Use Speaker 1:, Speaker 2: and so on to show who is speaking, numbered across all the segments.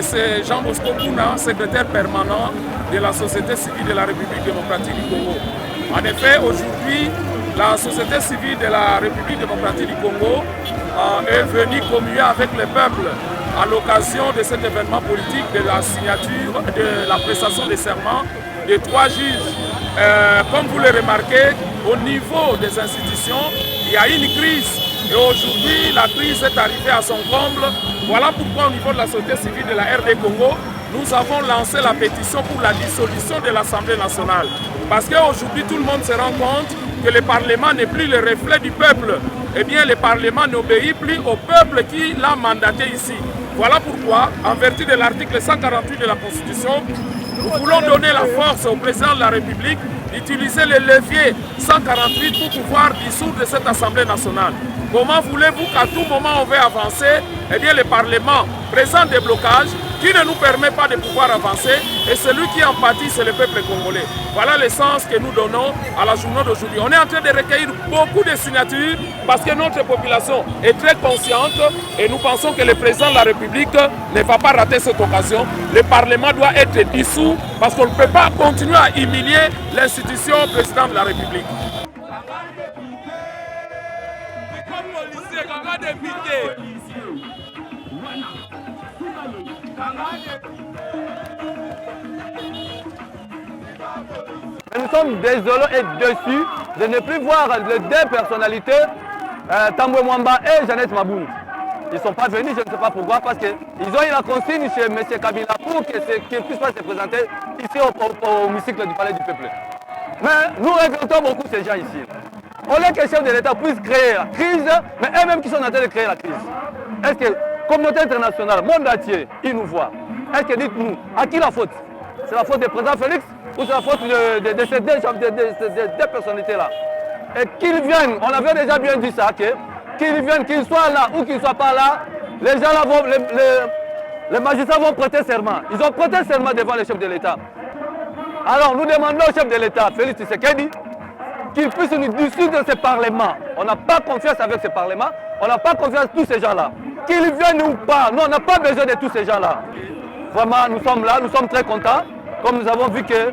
Speaker 1: C'est Jean Bosco Bouna, secrétaire permanent de la Société civile de la République démocratique du Congo. En effet, aujourd'hui, la Société civile de la République démocratique du Congo est venue communier avec le peuple à l'occasion de cet événement politique de la signature, de la prestation des serments de 3 juges. Comme vous le remarquez, au niveau des institutions, il y a une crise. Et aujourd'hui, la crise est arrivée à son comble. Voilà pourquoi au niveau de la société civile de la RD Congo, nous avons lancé la pétition pour la dissolution de l'Assemblée nationale. Parce qu'aujourd'hui, tout le monde se rend compte que le Parlement n'est plus le reflet du peuple. Eh bien, le Parlement n'obéit plus au peuple qui l'a mandaté ici. Voilà pourquoi, en vertu de l'article 148 de la Constitution, nous voulons donner la force au président de la République d'utiliser le levier 148 pour pouvoir dissoudre cette Assemblée nationale. Comment voulez-vous qu'à tout moment on veut avancer? Eh bien, le Parlement présente des blocages qui ne nous permet pas de pouvoir avancer et celui qui en pâtit, c'est le peuple congolais. Voilà le sens que nous donnons à la journée d'aujourd'hui. On est en train de recueillir beaucoup de signatures parce que notre population est très consciente et nous pensons que le président de la République ne va pas rater cette occasion. Le Parlement doit être dissous parce qu'on ne peut pas continuer à humilier l'institution président de la République.
Speaker 2: Nous sommes désolés et déçus de ne plus voir les deux personnalités, Tambwe Mwamba et Jeannette Maboun. Ils ne sont pas venus, je ne sais pas pourquoi, parce qu'ils ont eu la consigne chez M. Kabila pour qu'ils puissent pas se présenter ici au hémicycle du Palais du Peuple. Mais nous regrettons beaucoup ces gens ici. On est que les chefs de l'État puissent créer la crise, mais eux-mêmes qui sont en train de créer la crise. Est-ce que la communauté internationale, monde entier, ils nous voient? Est-ce que dites-nous, à qui la faute? C'est la faute du président Félix ou c'est la faute de ces deux personnalités-là? Et qu'ils viennent, on avait déjà bien dit ça, qu'ils viennent, qu'ils soient là ou qu'ils ne soient pas là, les gens là vont, les magistrats vont prêter serment. Ils ont prêté serment devant les chefs de l'État. Alors nous demandons au chef de l'État, Félix Tshisekedi, qu'il puisse nous dissoudre ce Parlement. On n'a pas confiance avec ce Parlement, on n'a pas confiance en tous ces gens-là. Qu'ils viennent ou pas, nous on n'a pas besoin de tous ces gens-là. Vraiment, nous sommes là, nous sommes très contents. Comme nous avons vu que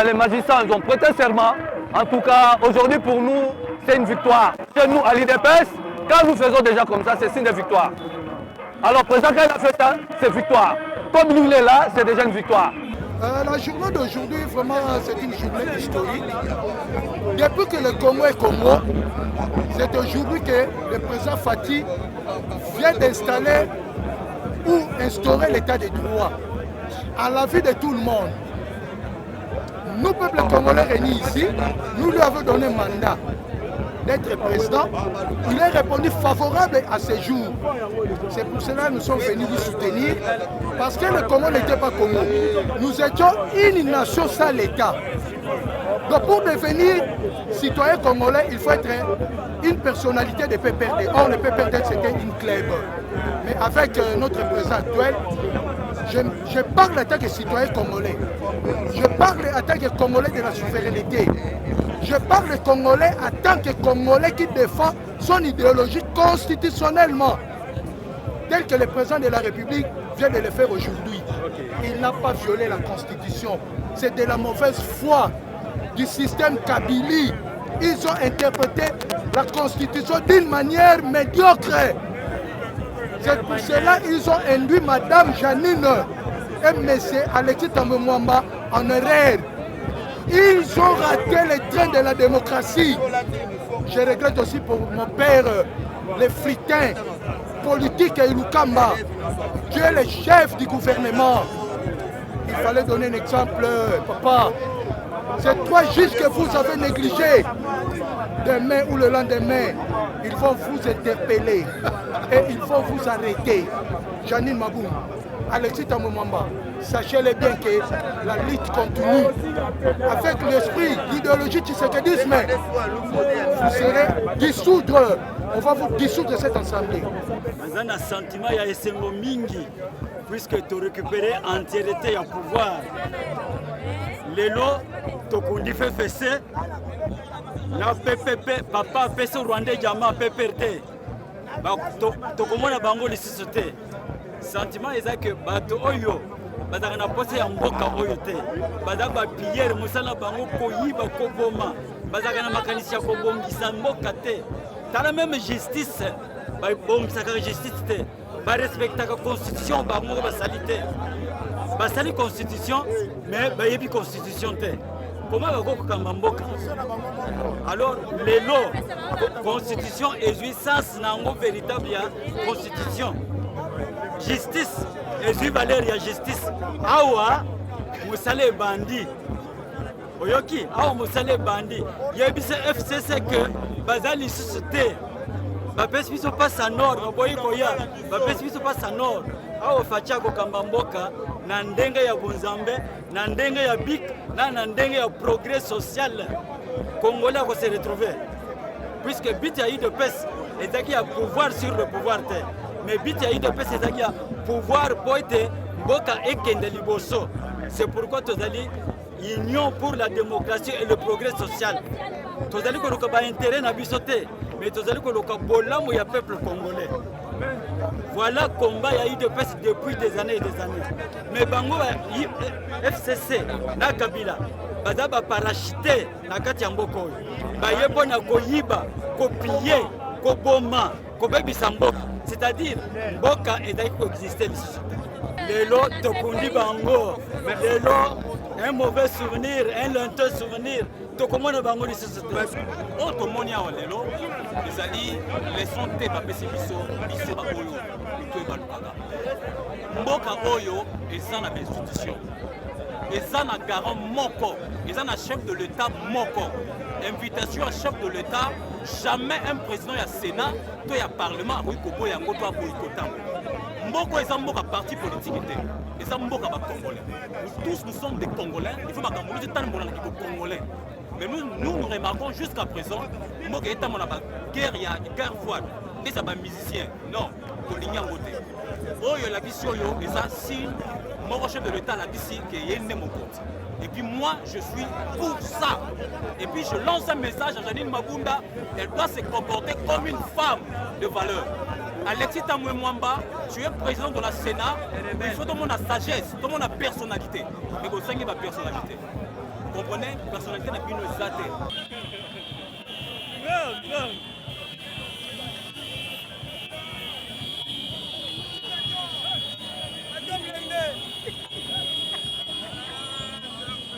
Speaker 2: les magistrats ils ont prêté serment. En tout cas, aujourd'hui pour nous, c'est une victoire. Chez nous, à l'IDPS, quand nous faisons déjà comme ça, c'est signe de victoire. Alors, président, quand il a fait ça, c'est victoire. Comme lui, il est là, c'est déjà une victoire.
Speaker 3: La journée d'aujourd'hui, vraiment, c'est une journée historique. Depuis que le Congo est Congo, c'est aujourd'hui que le président Fati vient d'installer ou instaurer l'état de droit à la vue de tout le monde. Nous, peuple congolais réunis ici, nous lui avons donné mandat d'être président. Il a répondu favorable à ce jour. C'est pour cela que nous sommes venus vous soutenir, parce que le Congo n'était pas Congo. Nous étions une nation sans l'État. Donc pour devenir citoyen congolais, il faut être une personnalité de PPRD. Or, le PPRD, c'était une club. Mais avec notre président actuel, je parle en tant que citoyen congolais. Je parle en tant que Congolais de la souveraineté. Je parle congolais en tant que Congolais qui défend son idéologie constitutionnellement, tel que le président de la République vient de le faire aujourd'hui. Il n'a pas violé la Constitution. C'est de la mauvaise foi du système Kabili. Ils ont interprété la Constitution d'une manière médiocre. C'est pour cela qu'ils ont induit Madame Janine et M. Alexis Tambwe Mwamba en erreur. Ils ont raté le train de la démocratie. Je regrette aussi pour mon père, les fritins politiques et Lukamba, qui est le chef du gouvernement. Il fallait donner un exemple, papa. C'est 3 juges que vous avez négligés. Demain ou le lendemain, ils vont vous interpeller et ils vont vous arrêter. Janine Maboum, Alexis Tambwe Mwamba, sachez-le bien que la lutte continue. Avec l'esprit, l'idéologie tshisekidisme, vous serez dissoudre. On va vous dissoudre cette assemblée.
Speaker 4: Dans un sentiment, il y a Essengo Mingi, puisque tu récupères entièreté au pouvoir. Lelo, tu as fait fessé. La PPP, papa, fait Rwandais, Jama, PPRT. Tu as bango les sociétés. Sentiment est que bato oyo, bazana posé en boka oyo te. Bazaba piller, musala bango koyiba koboma. Bazana makanisi ya kobongisa mboka te. T'as la même justice, bon, ça justice, bah respecter la constitution, bah moi bah salité, bah sali constitution, mais bah y a constitution te. Comment va go kamamboka? Alors les lois, constitution et jouissance n'ango véritable constitution, justice et jouissance valeur ya justice. Awa, musale bandi. Oyoki, awa musale bandi. Yebise FCC que bazali société. Bapesi biso passe en or, boyi koya. Bapesi biso passe en or. Awa facha ko kambamboka na ndenge ya bonzambe, na ndenge ya bik, na ndenge ya progrès social. Congolais ko se retrouver. Puisque bit ya UDPS ezaki ya pouvoir sur le pouvoir te. Mais bit ya UDPS ezaki ya pouvoir poite mboka ekende liboso. C'est pourquoi tozali Union pour la démocratie et le progrès social. Tozali ko loka ba intérêt na bisoté, mais tozali ko loka bolamu ya peuple congolais. Voilà combat ya UDPS depuis des années et des années. Mais bango FCC na Kabila baza ba parachuté na kati ya mboka oyo. Ba yebo na koyiba, kopiller, koboma, kobebisa mboka. C'est-à-dire mboka ezali ko exister les sociétés. Lelo tokundi bango, lelo un mauvais souvenir, un lointain souvenir. To komona bango les sociétés.
Speaker 5: On tomonia lelo, les alliés leçon te ba pesibiso, biso ba oyo, to ba lukaga. Mboka oyo eza na institution. Eza na garant moko, eza na chef de l'État moko. Invitation à chef de l'État, jamais un président ya Sénat, to ya parlement oui kobo ya ngoto boycottant. Mboko eza mboka parti politique te. Eza mboka ba Congolais. Nous tous nous sommes des Congolais, il faut ma Congolais tant mbola na Congolais. Mais nous remarquons jusqu'à présent, mboka eta mona ba guerre ya guerre froide. Et ça ba musicien. Non, to linyango te. Oyo la biso yo eza si mon chef de l'État la bisi que yende mon compte. Et puis moi, je suis pour ça. Et puis je lance un message à Janine Mabunda, elle doit se comporter comme une femme de valeur. Alexis Tambwe Mwamba, tu es président de la Sénat, il faut tout le monde a sagesse, tout le monde a personnalité. Mais vous savez ma personnalité. Vous comprenez? Personnalité n'a plus une zate.